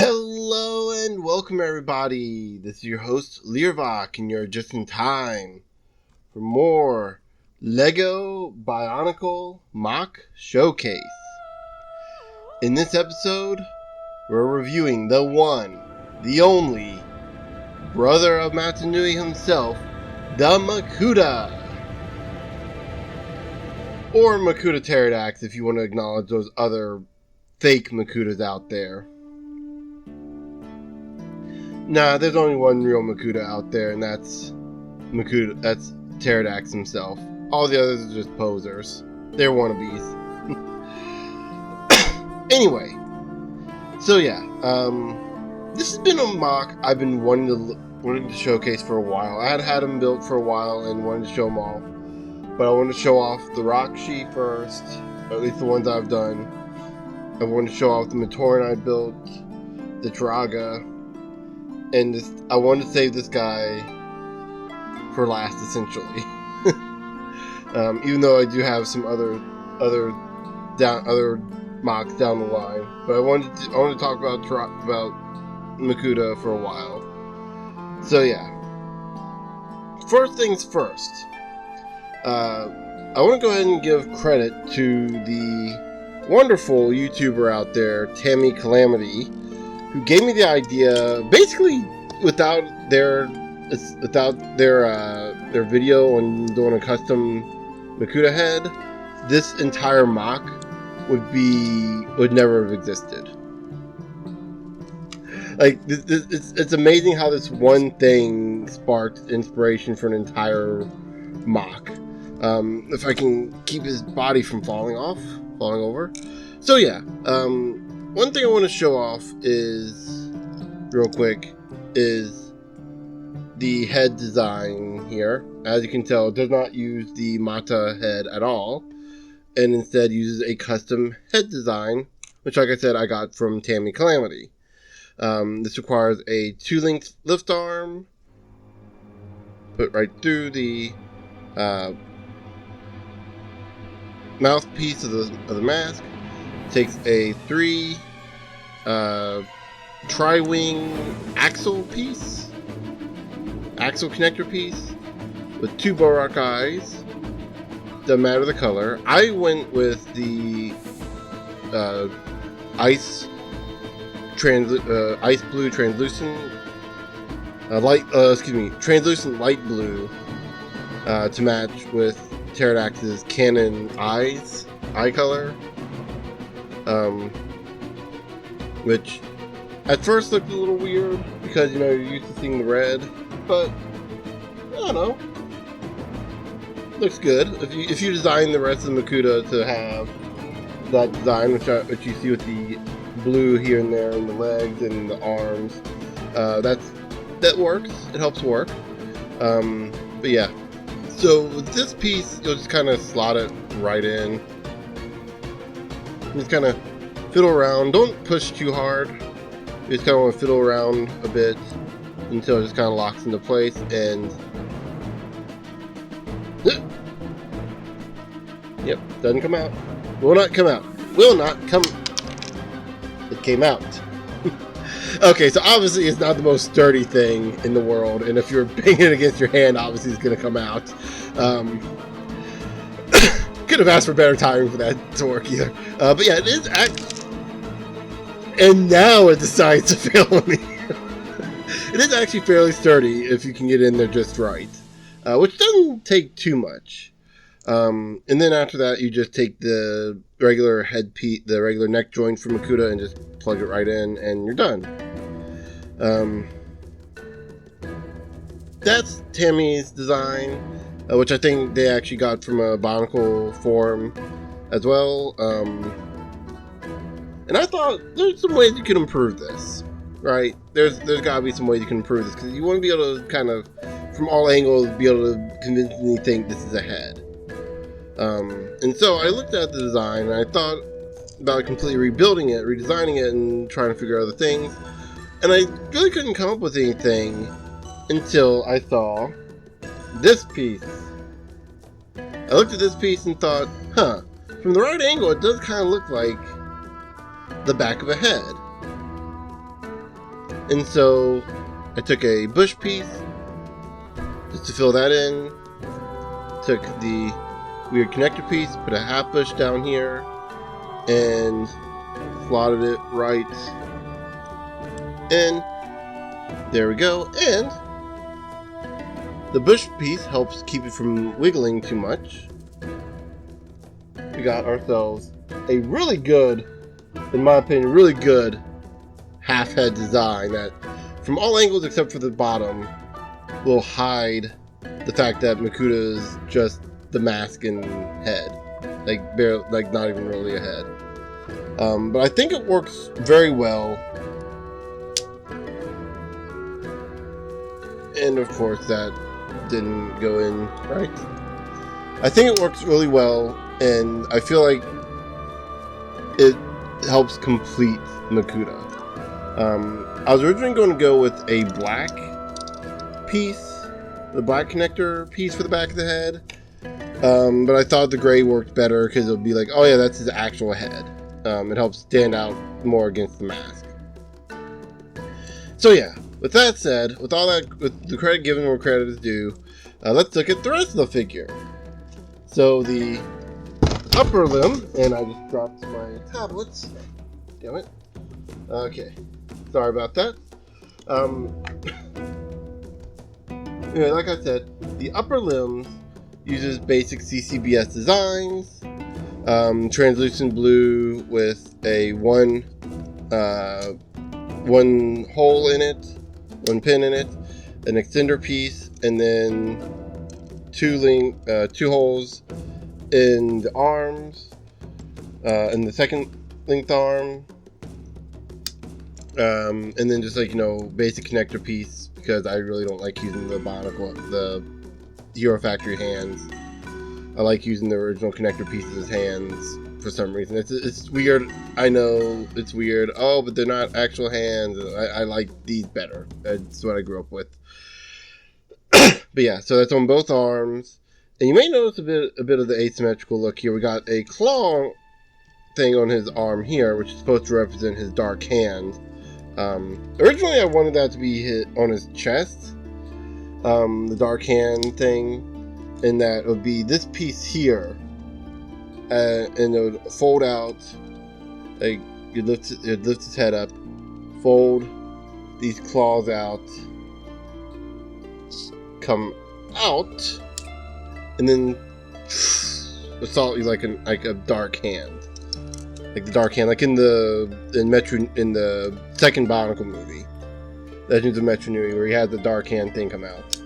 Hello and welcome everybody. This is your host Learvok and you're just in time for more LEGO Bionicle MOC Showcase. In this episode, we're reviewing the one, the only, Brother of Mata Nui himself, the Makuta. Or Makuta Teridax if you want to acknowledge those other fake Makutas out there. Nah, there's only one real Makuta out there, and that's Teridax himself. All the others are just posers. They're wannabes. Anyway, so yeah, this has been a MOC I've been wanting to showcase for a while. I had them built for a while and wanted to show them all, but I wanted to show off the Rockshi first, or at least the ones I've done. I wanted to show off the Matoran I built, the Draga. And I wanted to save this guy for last, essentially. Even though I do have some other MOCs down the line, but I wanted to talk about Makuta for a while. So yeah. First things first. I want to go ahead and give credit to the wonderful YouTuber out there, Tammy Calamity, who gave me the idea, basically without their video on doing a custom Makuta head, this entire MOC would never have existed. Like it's amazing how this one thing sparked inspiration for an entire MOC. If I can keep his body from falling over. So yeah. One thing I want to show off real quick, is the head design here. As you can tell, it does not use the Mata head at all, and instead uses a custom head design, which, like I said, I got from Tammy Calamity. This requires a 2-link lift arm, put right through the mouthpiece of the mask. Takes a 3 tri-wing axle connector piece with 2 Bohrok eyes. Doesn't matter the color. I went with the ice blue translucent translucent light blue to match with Teridax's Canon eye color. Which at first looked a little weird because, you know, you're used to seeing the red, but I don't know. Looks good. If you design the rest of the Makuta to have that design, which you see with the blue here and there in the legs and the arms, that works. It helps work. But yeah. So with this piece, you'll just kind of slot it right in. Just kind of fiddle around. Don't push too hard. You just kind of want to fiddle around a bit until it just kind of locks into place, and yep, doesn't come out. Will not come out. It came out. Okay, so obviously it's not the most sturdy thing in the world, and if you're banging it against your hand, obviously it's going to come out. Could have asked for better timing for that to work either. But yeah, it is and now it decides to fail on me. It is actually fairly sturdy if you can get in there just right, which doesn't take too much. And then after that, you just take the regular the regular neck joint from Makuta and just plug it right in, and you're done. That's Tammy's design, which I think they actually got from a Bionicle forum as well. And I thought there's some ways you can improve this, right? There's got to be some ways you can improve this, because you want to be able to kind of, from all angles, be able to convincingly think this is a head. And so I looked at the design and I thought about completely rebuilding it, redesigning it, and trying to figure out other things. And I really couldn't come up with anything until I saw this piece. I looked at this piece and thought, from the right angle, it does kind of look like the back of a head. And so I took a bush piece just to fill that in. Took the weird connector piece, put a half bush down here, and slotted it right in. There we go. And the bush piece helps keep it from wiggling too much. We got ourselves a really good, in my opinion, really good half head design that, from all angles except for the bottom, will hide the fact that Makuta is just the mask and head, like not even really a head. But I think it works very well. And of course that didn't go in right. I think it works really well, and I feel like it helps complete Makuta. I was originally going to go with a black piece, the black connector piece for the back of the head, but I thought the gray worked better because it would be like, oh yeah, that's his actual head. It helps stand out more against the mask. So yeah, with that said, with all that, with the credit given where credit is due, let's look at the rest of the figure. So the upper limb, and I just dropped my tablets. Damn it. Okay, sorry about that. Anyway, like I said, the upper limb uses basic CCBS designs. Translucent blue with a one hole in it, one pin in it, an extender piece, and then two holes in the arms, in the second length arm, and then just basic connector piece, because I really don't like using the Bionicle, the Hero Factory hands. I like using the original connector pieces as hands for some reason. It's weird. I know it's weird. Oh, but they're not actual hands. I like these better. That's what I grew up with. But yeah, so that's on both arms. And you may notice a bit of the asymmetrical look here. We got a claw thing on his arm here, which is supposed to represent his dark hand. Originally, I wanted that to be hit on his chest, the dark hand thing, and that it would be this piece here, and it would fold out. Like you'd lift his head up, fold these claws out, come out, and then assault you like a dark hand. Like the dark hand, like in the second Bionicle movie, Legends of Mata Nui, where he had the dark hand thing come out.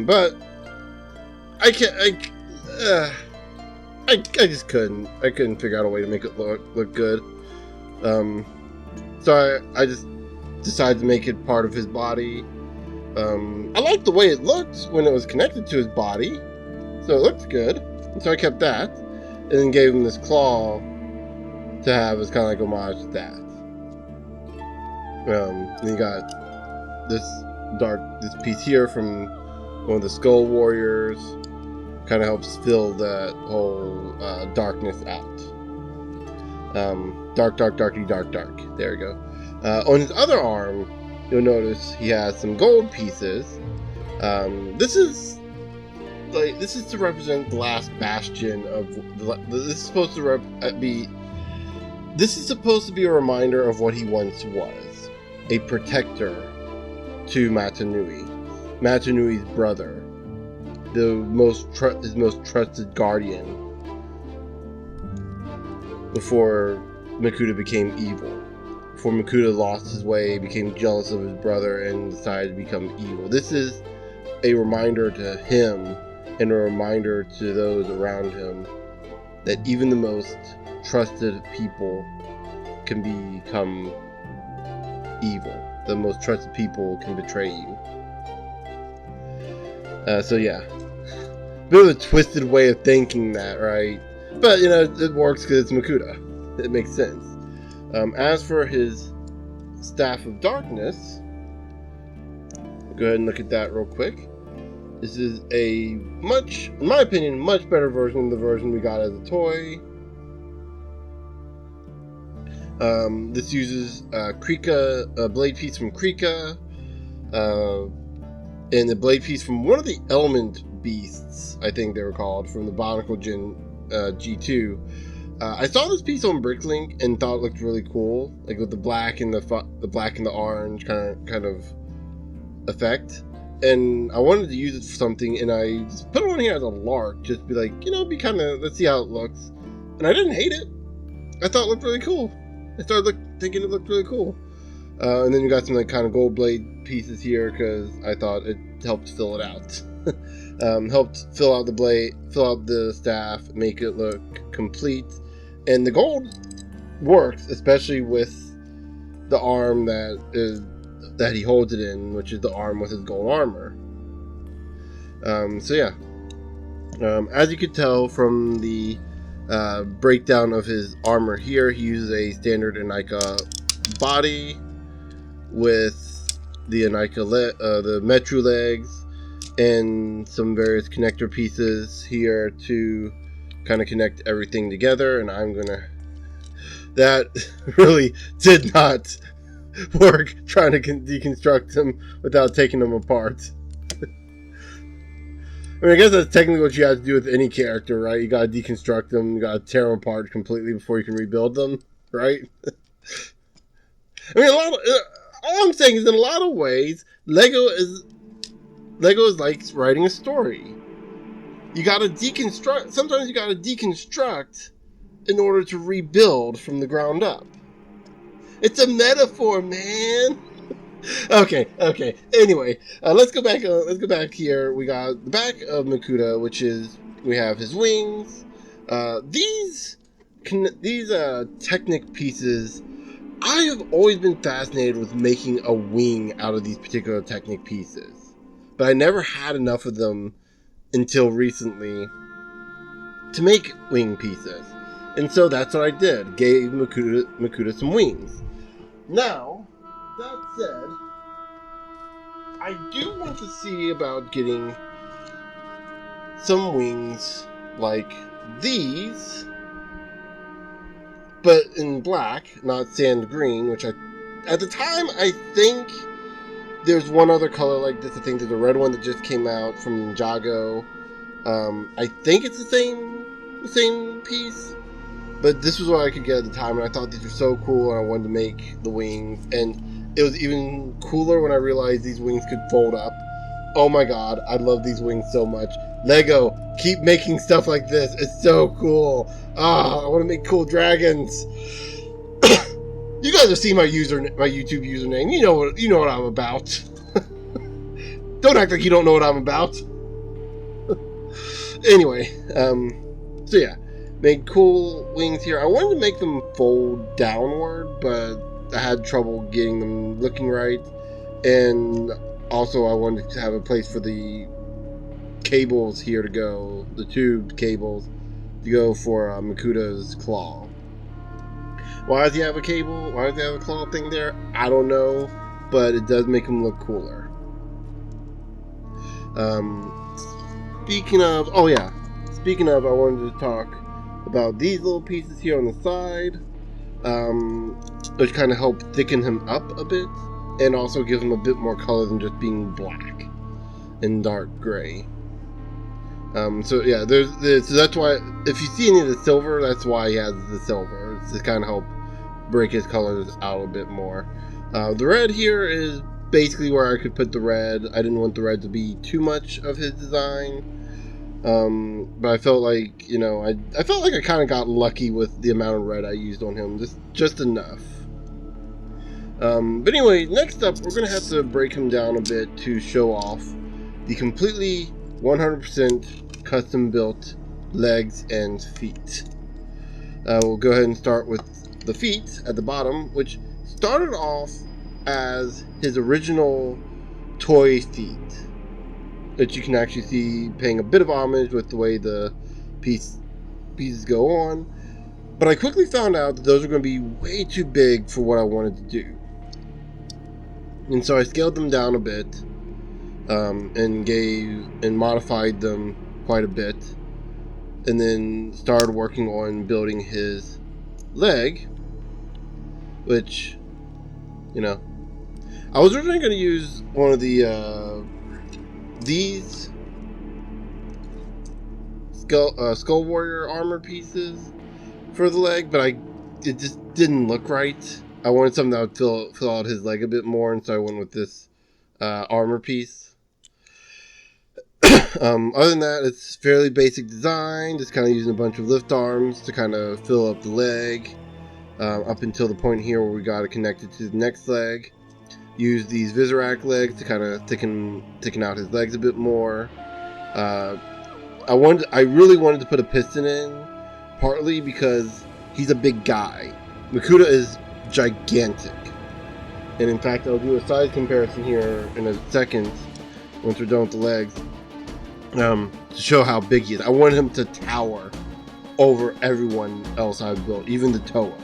But I just couldn't figure out a way to make it look good. So I just decided to make it part of his body. I liked the way it looked when it was connected to his body, so it looked good. And so I kept that, and then gave him this claw to have as kind of like homage to that. Then you got this piece here from one of the Skull Warriors. Kind of helps fill that whole darkness out. Dark. There we go. On his other arm, you'll notice he has some gold pieces. This is to represent the last bastion of. This is supposed to be a reminder of what he once was, a protector to Mata Nui, Mata Nui's brother, his most trusted guardian before Makuta became evil, before Makuta lost his way, became jealous of his brother, and decided to become evil. This is a reminder to him and a reminder to those around him that even the most trusted people can become evil. The most trusted people can betray you. So yeah, bit of a twisted way of thinking that, right? But it works because it's Makuta. It makes sense. As for his Staff of Darkness, I'll go ahead and look at that real quick. This is a in my opinion, much better version of the version we got as a toy. This uses Krika, a blade piece from Krika, and a blade piece from one of the element beasts, I think they were called, from the Bionicle Gen G2. I saw this piece on Bricklink and thought it looked really cool, like with the black and the black and the orange kind of effect. And I wanted to use it for something, and I just put it on here as a lark, just be like, be kind of, let's see how it looks. And I didn't hate it. I thought it looked really cool. I started thinking it looked really cool. And then you got some like kind of gold blade pieces here because I thought it helped fill it out. Helped fill out the blade, fill out the staff, make it look complete. And the gold works, especially with the arm that he holds it in, which is the arm with his gold armor. So yeah, as you could tell from the breakdown of his armor here, he uses a standard Anika body with the Anika the Metru legs and some various connector pieces here to kind of connect everything together. And that really did not work trying to deconstruct them without taking them apart. I mean, I guess that's technically what you have to do with any character, right? You gotta deconstruct them, you gotta tear them apart completely before you can rebuild them, right? I mean, all I'm saying is, in a lot of ways, Lego is like writing a story. You gotta deconstruct. Sometimes you gotta deconstruct in order to rebuild from the ground up. It's a metaphor, man. Okay. Anyway, let's go back. Let's go back here. We got the back of Makuta, which is we have his wings. These Technic pieces. I have always been fascinated with making a wing out of these particular Technic pieces, but I never had enough of them until recently to make wing pieces, and so that's what I did. Gave Makuta some wings. Now, that said, I do want to see about getting some wings like these, but in black, not sand green, which at the time, I think there's one other color like this. I think there's a red one that just came out from Ninjago. I think it's the same piece. But this was what I could get at the time, and I thought these were so cool, and I wanted to make the wings. And it was even cooler when I realized these wings could fold up. Oh my god, I love these wings so much. Lego, keep making stuff like this. It's so cool. I want to make cool dragons. You guys have seen my YouTube username. You know what I'm about. Don't act like you don't know what I'm about. Anyway, so yeah. Made cool wings here. I wanted to make them fold downward, but I had trouble getting them looking right. And also I wanted to have a place for the cables here to go, the tube cables, to go for Makuta's claw. Why does he have a cable? Why does he have a claw thing there? I don't know, but it does make him look cooler. Speaking of, I wanted to talk about these little pieces here on the side, which kind of help thicken him up a bit, and also give him a bit more color than just being black and dark gray. So yeah, so that's why, if you see any of the silver, that's why he has the silver. It's to kind of help break his colors out a bit more. The red here is basically where I could put the red. I didn't want the red to be too much of his design. But I felt like, I felt like I kind of got lucky with the amount of red I used on him, just enough. But anyway, next up, we're going to have to break him down a bit to show off the completely 100% custom built legs and feet. We'll go ahead and start with the feet at the bottom, which started off as his original toy feet, that you can actually see paying a bit of homage with the way the pieces go on. But I quickly found out that those are going to be way too big for what I wanted to do. And so I scaled them down a bit, and modified them quite a bit. And then started working on building his leg. which, you know, I was originally going to use one of the these Skull Warrior armor pieces for the leg, but it just didn't look right. I wanted something that would fill out his leg a bit more, and so I went with this armor piece. Other than that, it's fairly basic design, just kind of using a bunch of lift arms to kind of fill up the leg, up until the point here where we got it connected to the next leg. Use these Visorak legs to kind of thicken out his legs a bit more. I really wanted to put a piston in, partly because he's a big guy. Makuta is gigantic, and in fact, I'll do a size comparison here in a second once we're done with the legs, to show how big he is. I wanted him to tower over everyone else I've built, even the Toa.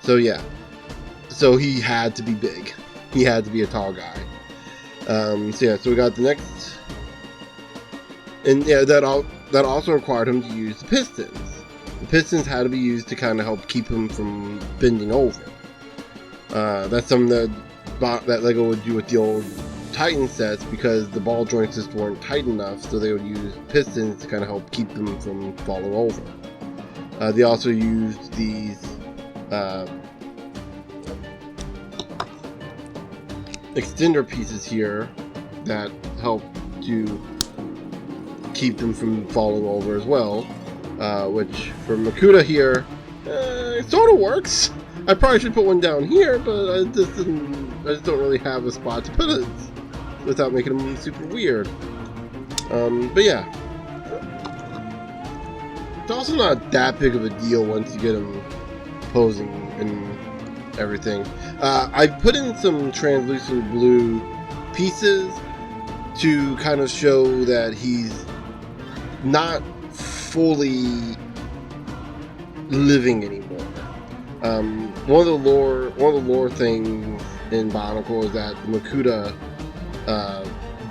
So yeah, so he had to be big. He had to be a tall guy. So we got the next, and yeah, that also required him to use the pistons. The pistons had to be used to kind of help keep him from bending over. That's something that LEGO would do with the old Titan sets, because the ball joints just weren't tight enough, so they would use pistons to kind of help keep them from falling over. They also used these extender pieces here that help to keep them from falling over as well, which for Makuta here, it sort of works. I probably should put one down here, but I just don't really have a spot to put it without making them super weird. But yeah, it's also not that big of a deal once you get them posing and everything. I put in some translucent blue pieces to kind of show that he's not fully living anymore. One of the lore things in Bionicle is that Makuta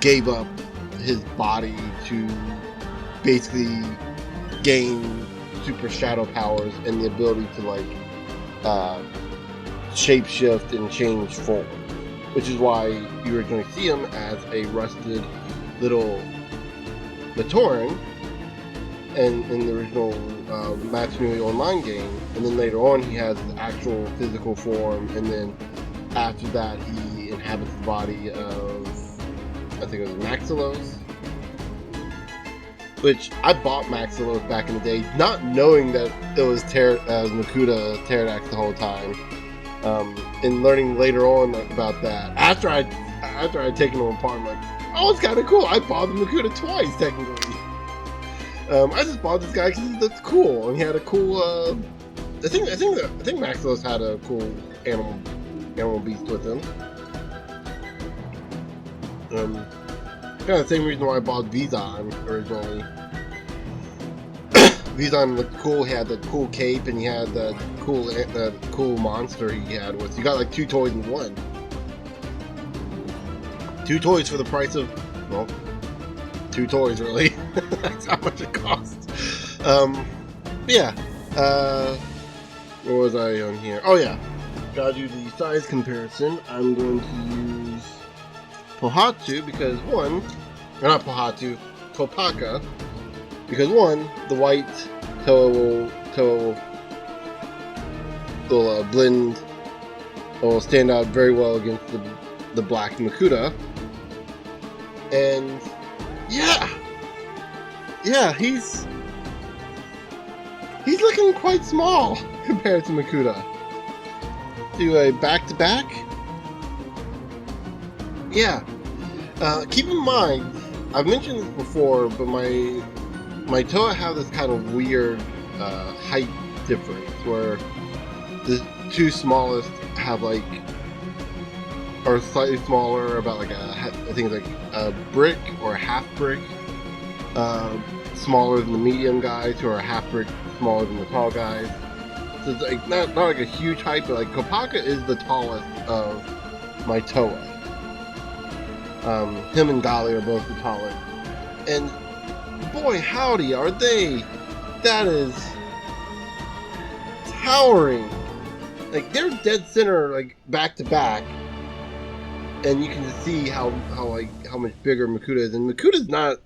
gave up his body to basically gain super shadow powers and the ability to like shapeshift and change form, which is why you originally see him as a rusted little Matoran in the original Mata Nui online game, and then later on he has the actual physical form, and then after that he inhabits the body of, I think it was Maxilos, which I bought Maxilos back in the day, not knowing that it was Makuta Teridax the whole time, and learning later on about that. After I'd taken them apart, I'm like, oh, it's kind of cool. I bought the Makuta twice, technically. I just bought this guy because he looked cool, and he had a cool. I think Maxilos had a cool animal beast with him. Kind of the same reason why I bought Vizon originally. Vizon looked cool. He had the cool cape, and he had the cool monster he had with. You got like 2 toys in one. 2 toys for the price of, well, 2 toys really. That's how much it costs. Yeah. What was I on here? Oh yeah. Gotta do the size comparison. I'm going to use Pohatu because Topaka, because one, the white Toa will blend, will stand out very well against the black Makuta, and yeah, he's looking quite small compared to Makuta. Do a back-to-back. Yeah. Keep in mind, I've mentioned this before, but my Toa have this kind of weird height difference where the 2 smallest have like, are slightly smaller, about like I think it's like a brick or a half brick, smaller than the medium guys, who are a half brick smaller than the tall guys. So it's like not like a huge height, but like Kopaka is the tallest of my Toa. Him and Gali are both the tallest, and boy howdy are they! That is towering. Like, they're dead center, like, back to back. And you can just see how much bigger Makuta is. And Makuta's not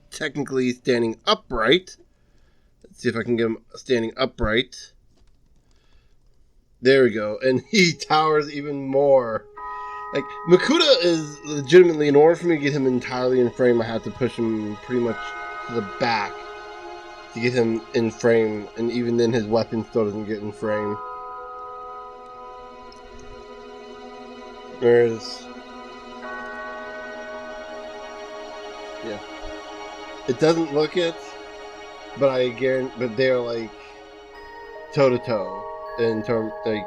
technically standing upright. Let's see if I can get him standing upright. There we go. And he towers even more. Like, Makuta is legitimately, in order for me to get him entirely in frame, I have to push him pretty much to the back to get him in frame. And even then, his weapon still doesn't get in frame. Whereas... yeah. It doesn't look it, but I guarantee, but they're like toe to toe in term, like,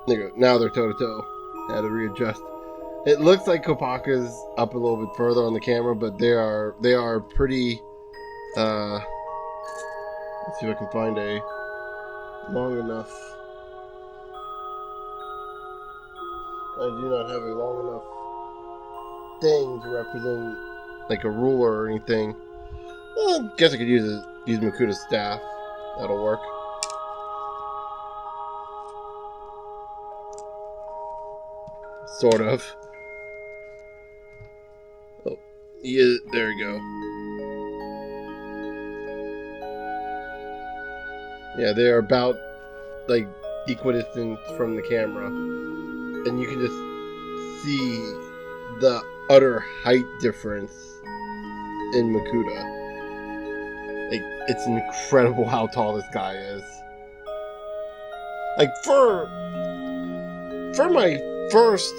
there you go. Now they're toe to toe. I had to readjust. It looks like Kopaka's up a little bit further on the camera, but they are pretty. Let's see if I can find a long enough. I do not have a long enough thing to represent like a ruler or anything. Well, I guess I could use Makuta's staff. That'll work. Sort of. Oh, yeah, there we go. Yeah, they are about like equidistant from the camera. And you can just see the utter height difference in Makuta. Like, it's incredible how tall this guy is. Like, for my first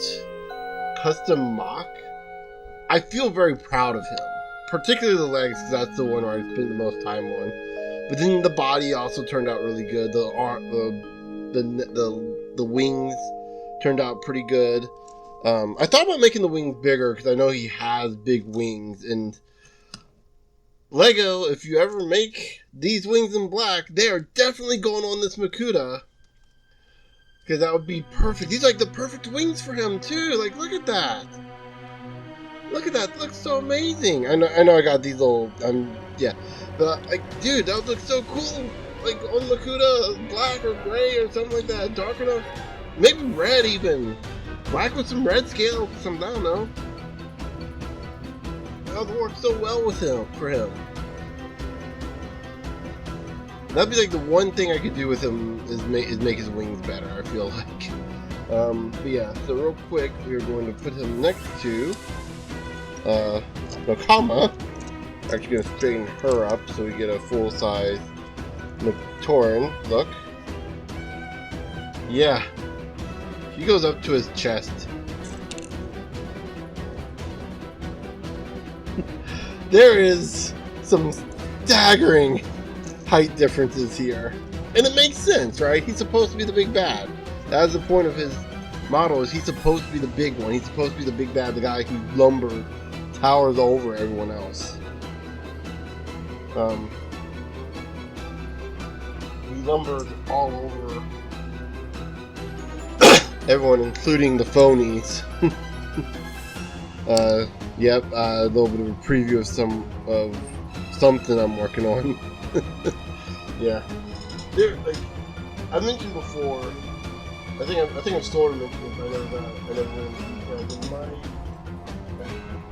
custom mock, I feel very proud of him. Particularly the legs, because that's the one where I spent the most time on. But then the body also turned out really good. The wings turned out pretty good. I thought about making the wings bigger because I know he has big wings. And Lego, if you ever make these wings in black, they are definitely going on this Makuta. Because that would be perfect. These are like the perfect wings for him too. Like, look at that. Look at that. It looks so amazing. I know I got these little, yeah. But, like, dude, that would look so cool. Like, on Makuta, black or gray or something like that. Dark enough. Maybe red even. Black with some red scale. I don't know. That would work so well with him, for him. That'd be like the one thing I could do with him is make his wings better, I feel like. But yeah, so real quick, we're going to put him next to Nakama. Actually going to straighten her up so we get a full-size Matoran look. Yeah. He goes up to his chest. There is some staggering height differences here. And it makes sense, right? He's supposed to be the big bad. That's the point of his model, is he's supposed to be the big one. He's supposed to be the big bad, the guy who towers over everyone else. He lumbers all over everyone, including the phonies. Yep, a little bit of a preview of something I'm working on. Yeah, like I mentioned before. I think I've sort of mentioned it, but I never went into details.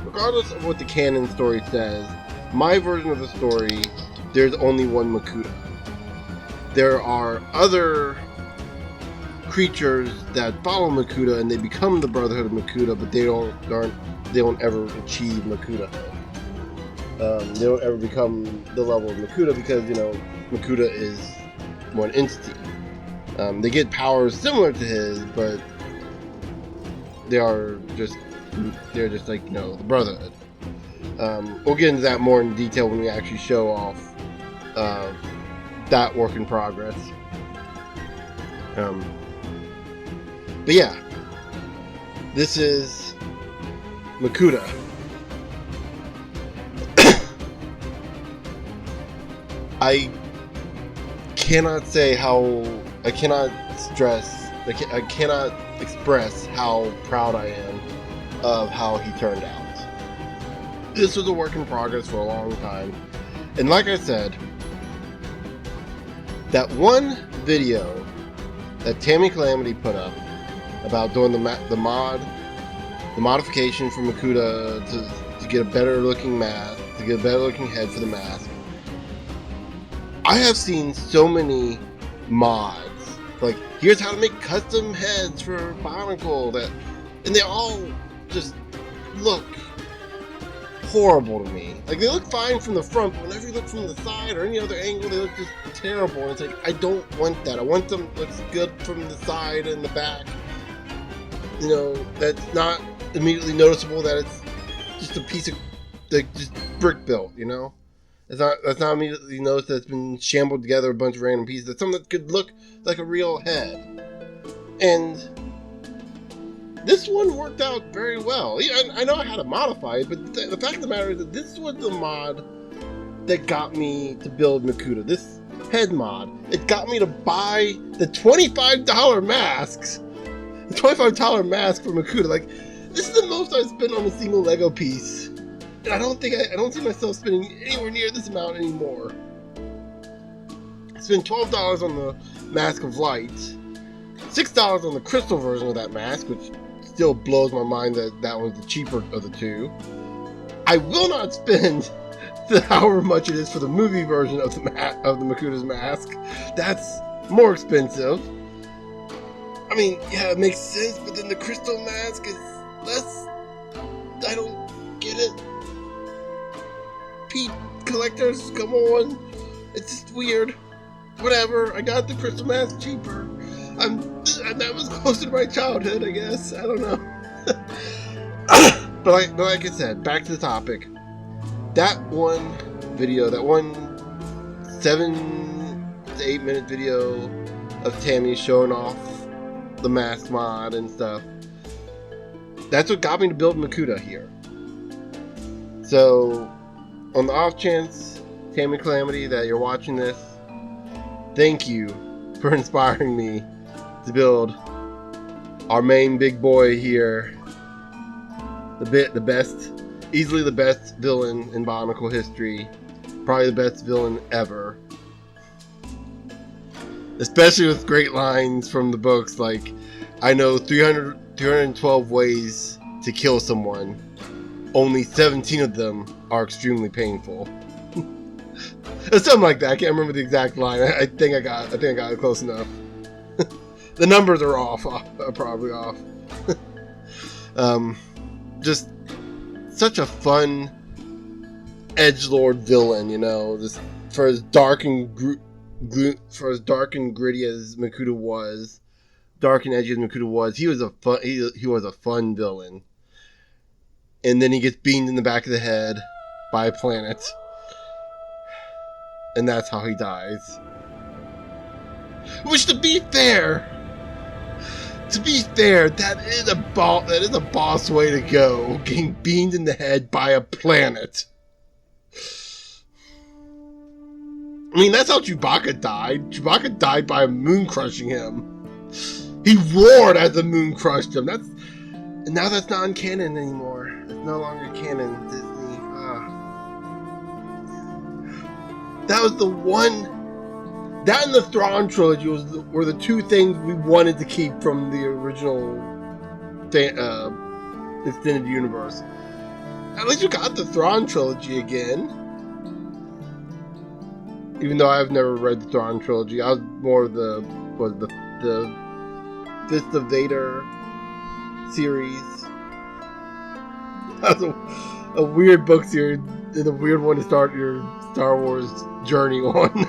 Regardless of what the canon story says, my version of the story, there's only one Makuta. There are other creatures that follow Makuta and they become the Brotherhood of Makuta, but they don't ever achieve Makuta. They don't ever become the level of Makuta because, you know, Makuta is one entity. They get powers similar to his, but they're just like, you know, the Brotherhood. We'll get into that more in detail when we actually show off that work in progress. But yeah, this is Makuta. I cannot express how proud I am of how he turned out. This was a work in progress for a long time. And like I said, That one video that Tammy Calamity put up about doing the modification for Makuta to get a better looking mask, to get a better looking head for the mask. I have seen so many mods, like, here's how to make custom heads for Bionicle, and they all just look horrible to me. Like, they look fine from the front, but whenever you look from the side or any other angle, they look just terrible. And it's like, I don't want that. I want them to look good from the side and the back. You know, that's not immediately noticeable that it's just a piece of, like, just brick built, you know? That's not immediately noticed that it's been shambled together a bunch of random pieces. That's something that could look like a real head. And this one worked out very well. I know I had to modify it, but the fact of the matter is that this was the mod that got me to build Makuta. This head mod. It got me to buy the $25 masks. The $25 mask for Makuta. Like, this is the most I've spent on a single Lego piece. And I don't see myself spending anywhere near this amount anymore. I spent $12 on the Mask of Light, $6 on the crystal version of that mask, which still blows my mind that one's the cheaper of the two. I will not spend however much it is for the movie version of the Makuta's mask. That's more expensive. I mean, yeah, it makes sense, but then the crystal mask is less. I don't get it. Pete collectors, come on. It's just weird. Whatever, I got the crystal mask cheaper. That was closer to my childhood, I guess. I don't know. But like I said, back to the topic. That one video, that one 7 to 8 minute video of Tammy showing off the mask mod and stuff, that's what got me to build Makuta here. So, on the off chance, Tammy Calamity, that you're watching this, thank you for inspiring me to build our main big boy here. The best, easily the best villain in Bionicle history. Probably the best villain ever. Especially with great lines from the books like, I know 312 ways to kill someone. Only 17 of them are extremely painful. Or something like that. I can't remember the exact line. I think I got it close enough. The numbers are off. Are probably off. Just such a fun edgelord villain, you know. Just for as dark and gritty as Makuta was, dark and edgy as Makuta was, he was a fun villain. And then he gets beamed in the back of the head by a planet. And that's how he dies. Which, to be fair, that is a boss way to go. Getting beamed in the head by a planet. I mean, that's how Chewbacca died. Chewbacca died by a moon crushing him. He roared as the moon crushed him. And now that's not in canon anymore. It's no longer canon, Disney. That was the one. That and the Thrawn trilogy were the two things we wanted to keep from the original extended universe. At least you got the Thrawn trilogy again. Even though I've never read the Thrawn trilogy, I was more of the Fist of Vader series. That was a weird book series and a weird one to start your Star Wars journey on.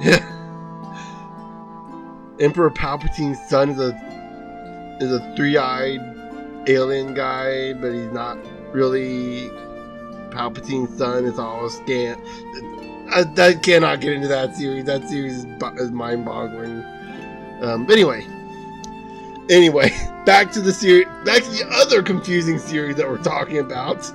Yeah. Emperor Palpatine's son is a three-eyed alien guy, but he's not really Palpatine's son. It's all a scam. I cannot get into that series. That series is mind-boggling. But anyway, back to the series. Back to the other confusing series that we're talking about.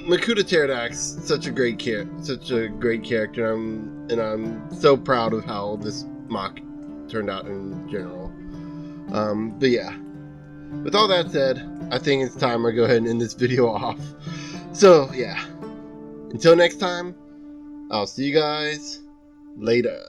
Makuta Teridax, such a great character, and I'm so proud of how this MOC turned out in general. with all that said, I think it's time I go ahead and end this video off. So, yeah. Until next time, I'll see you guys later.